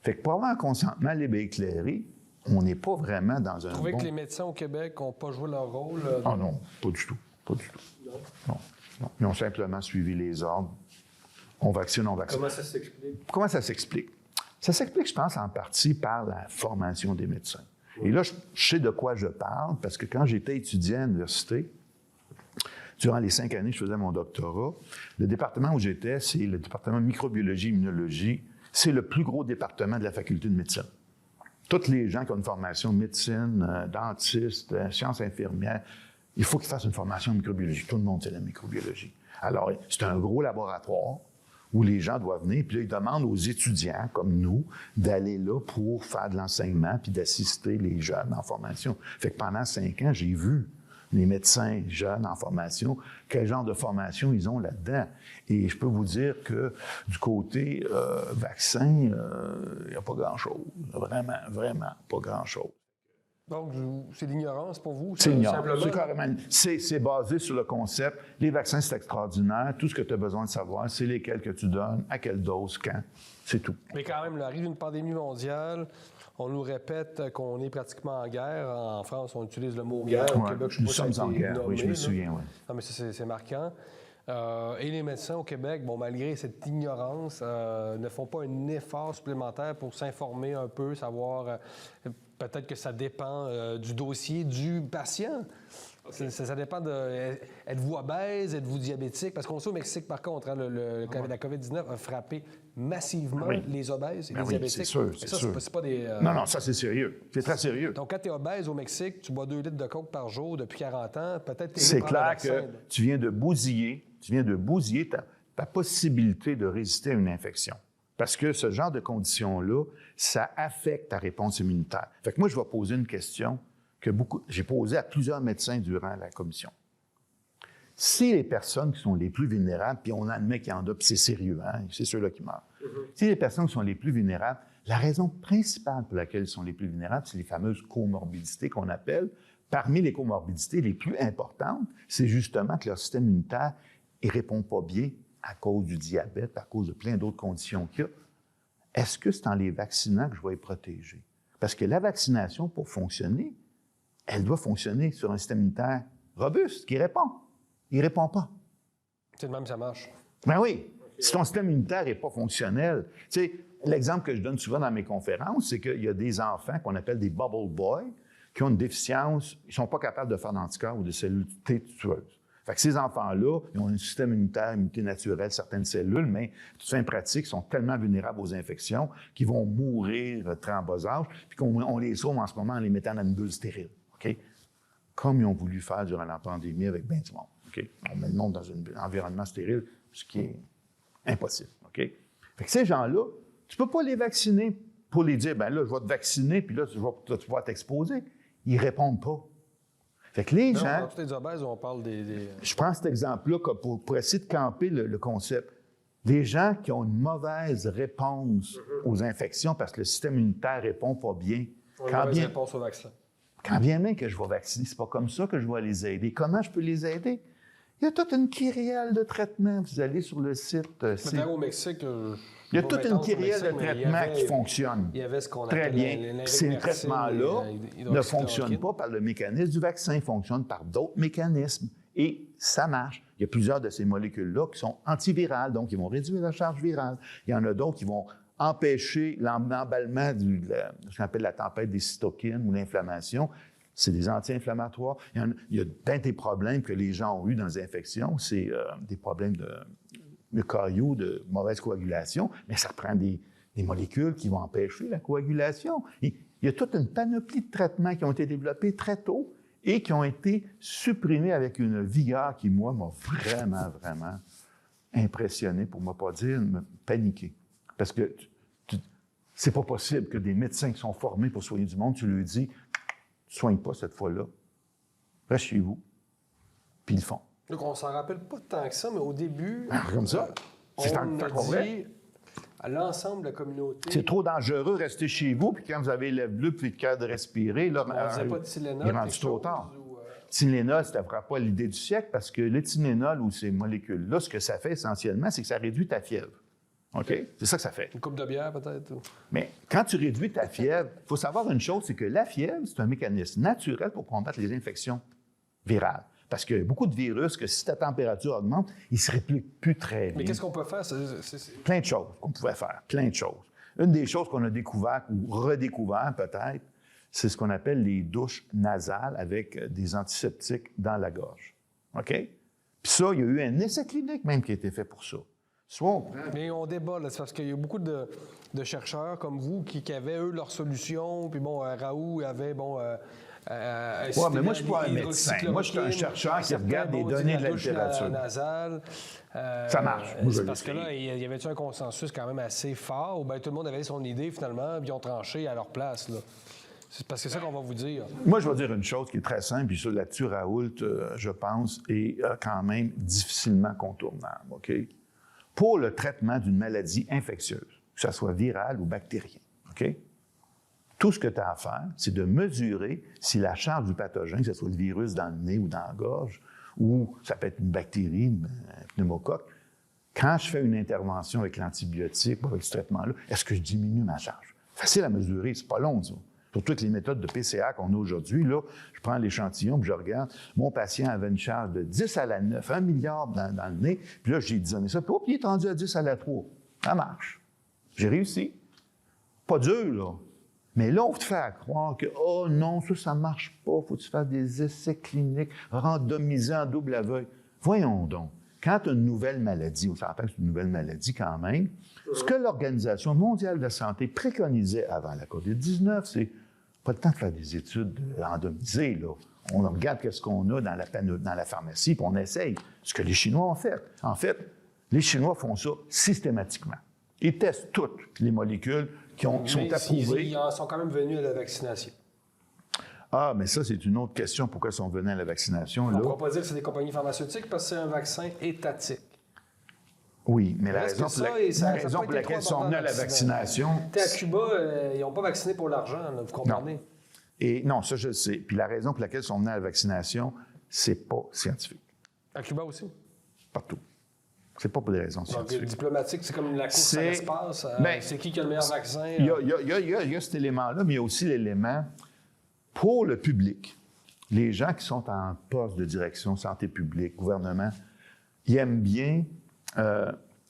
Fait que pour avoir un consentement libre et éclairé, on n'est pas vraiment dans un... Vous trouvez que les médecins au Québec n'ont pas joué leur rôle? Ah non, pas du tout. Pas du tout. Non. Ils ont simplement suivi les ordres. On vaccine, on vaccine. Comment ça s'explique? Comment ça s'explique? Ça s'explique, je pense, en partie par la formation des médecins. Oui. Et là, je sais de quoi je parle, parce que quand j'étais étudiant à l'université, durant les 5 années que je faisais mon doctorat, le département où j'étais, c'est le département de microbiologie et immunologie. C'est le plus gros département de la faculté de médecine. Tous les gens qui ont une formation médecine, dentiste, sciences infirmières, il faut qu'ils fassent une formation en microbiologie. Tout le monde sait la microbiologie. Alors, c'est un gros laboratoire où les gens doivent venir, puis là, ils demandent aux étudiants, comme nous, d'aller là pour faire de l'enseignement puis d'assister les jeunes en formation. Fait que pendant 5 ans, j'ai vu les médecins jeunes en formation, quel genre de formation ils ont là-dedans. Et je peux vous dire que du côté vaccin, il n'y a pas grand-chose. Vraiment pas grand-chose. Donc, c'est l'ignorance pour vous? C'est l'ignorance. C'est carrément... C'est basé sur le concept. Les vaccins, c'est extraordinaire. Tout ce que tu as besoin de savoir, c'est lesquels que tu donnes, à quelle dose, quand. C'est tout. Mais quand même, il arrive une pandémie mondiale. On nous répète qu'on est pratiquement en guerre. En France, on utilise le mot guerre. Au Québec, je nous sommes en guerre, nommé, oui, je me souviens. Oui. Non, mais c'est marquant. Et les médecins au Québec, malgré cette ignorance, ne font pas un effort supplémentaire pour s'informer un peu, savoir... peut-être que ça dépend du dossier du patient. Ça dépend de... Êtes-vous obèse? Êtes-vous diabétique? Parce qu'on sait au Mexique, par contre, hein, la COVID-19 a frappé massivement les obèses et les diabétiques. C'est sûr, c'est sûr. C'est pas des... Non, ça, c'est sérieux. C'est très sérieux. Donc, quand tu es obèse au Mexique, tu bois 2 litres de coke par jour depuis 40 ans, peut-être que c'est clair que tu viens de bousiller ta possibilité de résister à une infection. Parce que ce genre de conditions-là, ça affecte ta réponse immunitaire. Fait que moi, je vais poser une question que j'ai posée à plusieurs médecins durant la commission. Si les personnes qui sont les plus vulnérables, puis on admet qu'il y en a, puis c'est sérieux, hein, c'est ceux-là qui meurent. Si les personnes qui sont les plus vulnérables, la raison principale pour laquelle ils sont les plus vulnérables, c'est les fameuses comorbidités qu'on appelle. Parmi les comorbidités les plus importantes, c'est justement que leur système immunitaire ne répond pas bien à cause du diabète, à cause de plein d'autres conditions qu'il y a. Est-ce que c'est en les vaccinant que je vais les protéger? Parce que la vaccination, pour fonctionner, elle doit fonctionner sur un système immunitaire robuste, qui répond. Il ne répond pas. C'est de même, ça marche. Ben oui. Si ton système immunitaire n'est pas fonctionnel. Tu sais, l'exemple que je donne souvent dans mes conférences, c'est qu'il y a des enfants qu'on appelle des bubble boys qui ont une déficience, ils ne sont pas capables de faire d'anticorps ou de cellules T tueuses. Fait que ces enfants-là, ils ont un système immunitaire, immunité naturelle, certaines cellules, mais tout ça, en pratique, sont tellement vulnérables aux infections qu'ils vont mourir très en bas âge, puis qu'on les sauve en ce moment en les mettant dans une bulle stérile. OK? Comme ils ont voulu faire durant la pandémie avec bien du monde. OK? On met le monde dans un environnement stérile, ce qui est impossible. OK? Fait que ces gens-là, tu ne peux pas les vacciner pour les dire, ben là, je vais te vacciner, puis là, tu vas t'exposer. Ils ne répondent pas. Fait que les gens... Dans tous les obèses, on parle des... Je prends cet exemple-là pour essayer de camper le concept. Des gens qui ont une mauvaise réponse aux infections parce que le système immunitaire ne répond pas bien. Réponse au vaccin. Quand bien même que je vais vacciner, c'est pas comme ça que je vais les aider. Comment je peux les aider? Il y a toute une kyrielle de traitements. Vous allez sur le site... au Mexique... il y a toute une kyrielle de traitements qui fonctionnent. Il y avait ce qu'on très bien. Ces traitements-là ne fonctionnent pas par le mécanisme du vaccin, ils fonctionnent par d'autres mécanismes. Et ça marche. Il y a plusieurs de ces molécules-là qui sont antivirales, donc ils vont réduire la charge virale. Il y en a d'autres qui vont empêcher l'emballement de ce qu'on appelle la tempête des cytokines ou l'inflammation. C'est des anti-inflammatoires. Il y a bien des problèmes que les gens ont eu dans les infections. C'est des problèmes de mucario, de mauvaise coagulation, mais ça prend des molécules qui vont empêcher la coagulation. Il y a toute une panoplie de traitements qui ont été développés très tôt et qui ont été supprimés avec une vigueur qui, moi, m'a vraiment, vraiment impressionné, pour ne pas dire paniqué. Parce que c'est pas possible que des médecins qui sont formés pour soigner du monde, tu leur dis, ne soigne pas cette fois-là, reste chez vous, puis ils le font. Donc, on s'en rappelle pas tant que ça, mais au début... comme ça? On a dit à l'ensemble de la communauté... C'est trop dangereux, restez chez vous, puis quand vous avez les lèvres bleues puis le cœur de respirer, là, on ne faisait pas de Tylenol, il est rendu trop tard. Tylenol, ça ne fera pas l'idée du siècle, parce que le Tylenol ou ces molécules-là, ce que ça fait essentiellement, c'est que ça réduit ta fièvre. OK? C'est ça que ça fait. Une coupe de bière, peut-être? Ou... Mais quand tu réduis ta fièvre, il faut savoir une chose, c'est que la fièvre, c'est un mécanisme naturel pour combattre les infections virales. Parce qu'il y a beaucoup de virus que si ta température augmente, ils ne se répliquent plus très bien. Mais qu'est-ce qu'on peut faire? Plein de choses qu'on pouvait faire, plein de choses. Une des choses qu'on a découvertes ou redécouvertes peut-être, c'est ce qu'on appelle les douches nasales avec des antiseptiques dans la gorge. OK? Puis ça, il y a eu un essai clinique même qui a été fait pour ça. Soit on prend... Mais on débat, là, c'est parce qu'il y a beaucoup de chercheurs comme vous qui avaient, eux, leurs solutions. Puis bon, Raoult avait, bon... oui, mais moi, je ne suis pas un médecin. Moi, je suis un chercheur qui regarde les données de la littérature. Nasale, ça marche. Moi, parce que là, il y avait un consensus quand même assez fort où bien, tout le monde avait son idée, finalement, puis ils ont tranché à leur place, là. C'est parce que c'est ça qu'on va vous dire. Moi, je vais dire une chose qui est très simple, puis ça, là-dessus, Raoult, je pense, est quand même difficilement contournable, OK? Pour le traitement d'une maladie infectieuse, que ce soit virale ou bactérienne, OK? Tout ce que tu as à faire, c'est de mesurer si la charge du pathogène, que ce soit le virus dans le nez ou dans la gorge, ou ça peut être une bactérie, un pneumocoque, quand je fais une intervention avec l'antibiotique ou avec ce traitement-là, est-ce que je diminue ma charge? Facile à mesurer, c'est pas long, ça. Surtout avec les méthodes de PCA qu'on a aujourd'hui, là, je prends l'échantillon puis je regarde, mon patient avait une charge de 10 à la 9, 1 milliard dans le nez, puis là, j'ai donné ça, puis hop, il est rendu à 10 à la 3. Ça marche. J'ai réussi. Pas dur, là. Mais là, on te fait croire que, oh non, ça ne marche pas, faut que tu fasses des essais cliniques randomisés en double aveugle. Voyons donc, quand tu as une nouvelle maladie, on s'entend que c'est une nouvelle maladie quand même, ce que l'Organisation mondiale de la santé préconisait avant la COVID-19, c'est pas le temps de faire des études randomisées, là. On regarde qu'est-ce qu'on a dans la pharmacie, puis on essaye. Ce que les Chinois ont fait. En fait, les Chinois font ça systématiquement. Ils testent toutes les molécules qui sont approuvées. Ils sont quand même venus à la vaccination. Ah, mais ça, c'est une autre question. Pourquoi ils sont venus à la vaccination? On ne pourra pas dire que c'est des compagnies pharmaceutiques parce que c'est un vaccin étatique. Oui, mais la raison pour laquelle ils sont venus à la vaccination... À Cuba, ils n'ont pas vacciné pour l'argent, vous comprenez? Non. Et non, ça, je le sais. Puis la raison pour laquelle ils sont venus à la vaccination, c'est pas scientifique. À Cuba aussi? Partout. C'est pas pour des raisons scientifiques. Donc, diplomatique, c'est comme la course à l'espace. C'est qui a le meilleur vaccin? Il y a cet élément-là, mais il y a aussi l'élément pour le public. Les gens qui sont en poste de direction, santé publique, gouvernement, ils aiment bien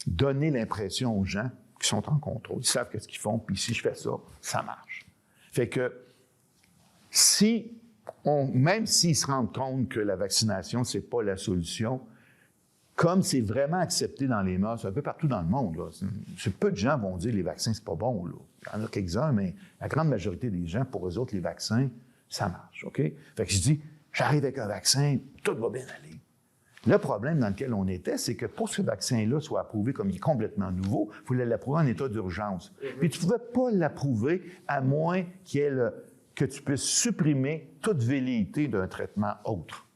donner l'impression aux gens qui sont en contrôle. Ils savent ce qu'ils font, puis si je fais ça, ça marche. Fait que même s'ils se rendent compte que la vaccination, c'est pas la solution, comme c'est vraiment accepté dans les mœurs, un peu partout dans le monde, là, peu de gens vont dire que les vaccins, c'est pas bon. Là. Il y en a quelques-uns, mais la grande majorité des gens, pour eux autres, les vaccins, ça marche. OK? Fait que je dis, j'arrive avec un vaccin, tout va bien aller. Le problème dans lequel on était, c'est que pour que ce vaccin-là soit approuvé comme il est complètement nouveau, il fallait l'approuver en état d'urgence. Puis tu ne pouvais pas l'approuver à moins que tu puisses supprimer toute velléité d'un traitement autre.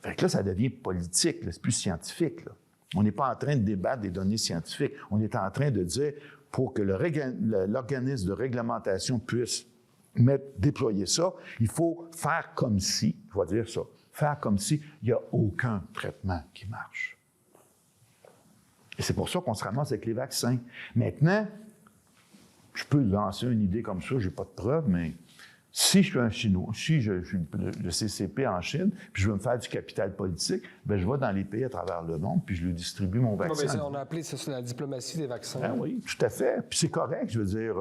Fait que là, ça devient politique, c'est plus scientifique. Là. On n'est pas en train de débattre des données scientifiques. On est en train de dire, pour que l'organisme de réglementation puisse déployer ça, il faut faire comme si, je vais dire ça, faire comme s'il n'y a aucun traitement qui marche. Et c'est pour ça qu'on se ramasse avec les vaccins. Maintenant, je peux lancer une idée comme ça, je n'ai pas de preuves, mais si je suis un Chinois, si je suis le CCP en Chine, puis je veux me faire du capital politique, bien, je vais dans les pays à travers le monde, puis je lui distribue mon vaccin. On a appelé ça la diplomatie des vaccins. Ah oui, tout à fait. Puis c'est correct, je veux dire.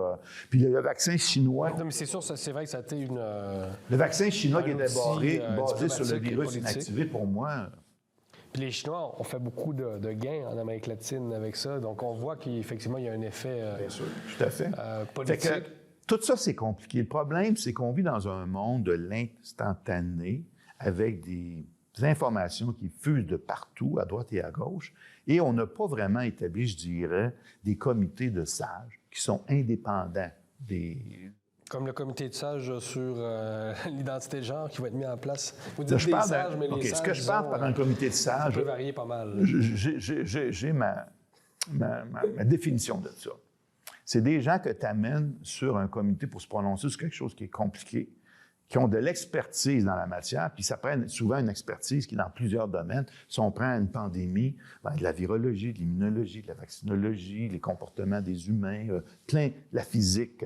Puis le vaccin chinois... Non, mais c'est sûr, c'est vrai que ça a été une... le vaccin chinois qui était basé sur le virus inactivé, pour moi... Puis les Chinois ont fait beaucoup de gains en Amérique latine avec ça. Donc, on voit qu'effectivement, il y a un effet bien sûr, tout à fait. Politique. Fait que, tout ça, c'est compliqué. Le problème, c'est qu'on vit dans un monde de l'instantané avec des informations qui fusent de partout, à droite et à gauche, et on n'a pas vraiment établi, je dirais, des comités de sages qui sont indépendants des... Comme le comité de sages sur l'identité de genre qui va être mis en place. Vous dites là, des sages, mais les sages, ce que je parle par un comité de sages... Ça peut varier pas mal. J'ai ma définition de ça. C'est des gens que tu amènes sur un comité pour se prononcer sur quelque chose qui est compliqué, qui ont de l'expertise dans la matière, puis ça prend souvent une expertise qui est dans plusieurs domaines. Si on prend une pandémie, de la virologie, de l'immunologie, de la vaccinologie, les comportements des humains, la physique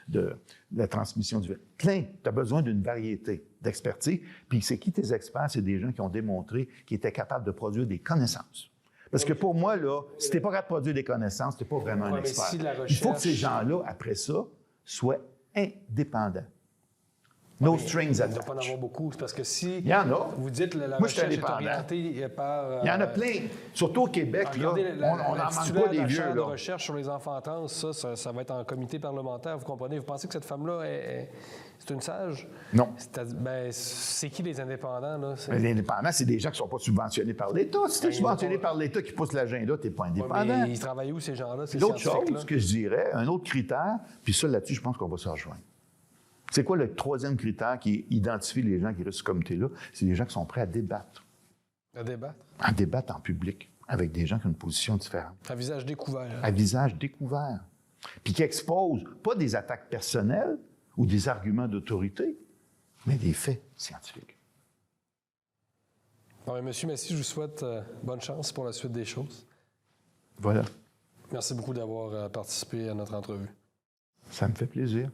de la transmission du virus. Tu as besoin d'une variété d'expertise. Puis c'est qui tes experts? C'est des gens qui ont démontré qu'ils étaient capables de produire des connaissances. Parce que pour moi, là, si tu n'es pas capable de produire des connaissances, tu n'es pas vraiment un expert. Il faut que ces gens-là, après ça, soient indépendants. No strings attached. Il ne doit pas en avoir beaucoup. C'est parce que si il y en a. Vous dites que la recherche est orientée par... il y en a plein. Surtout au Québec, là, on n'en manque pas des vieux. La de recherche sur les enfants trans, ça va être en comité parlementaire, vous comprenez? Vous pensez que cette femme-là, c'est une sage? Non. C'est qui les indépendants, là? Les indépendants, c'est des gens qui ne sont pas subventionnés par l'État. Si tu es subventionné par l'État qui pousse l'agenda, tu n'es pas indépendant. Ouais, mais ils travaillent où, ces gens-là? L'autre chose que je dirais, un autre critère, puis ça, là-dessus, je pense qu'on va se rejoindre. C'est quoi le troisième critère qui identifie les gens qui restent ce comité-là? C'est des gens qui sont prêts à débattre. À débattre? À débattre en public, avec des gens qui ont une position différente. À visage découvert. À visage découvert. Puis qui exposent pas des attaques personnelles ou des arguments d'autorité, mais des faits scientifiques. Bon, Monsieur Massy, je vous souhaite bonne chance pour la suite des choses. Voilà. Merci beaucoup d'avoir participé à notre entrevue. Ça me fait plaisir.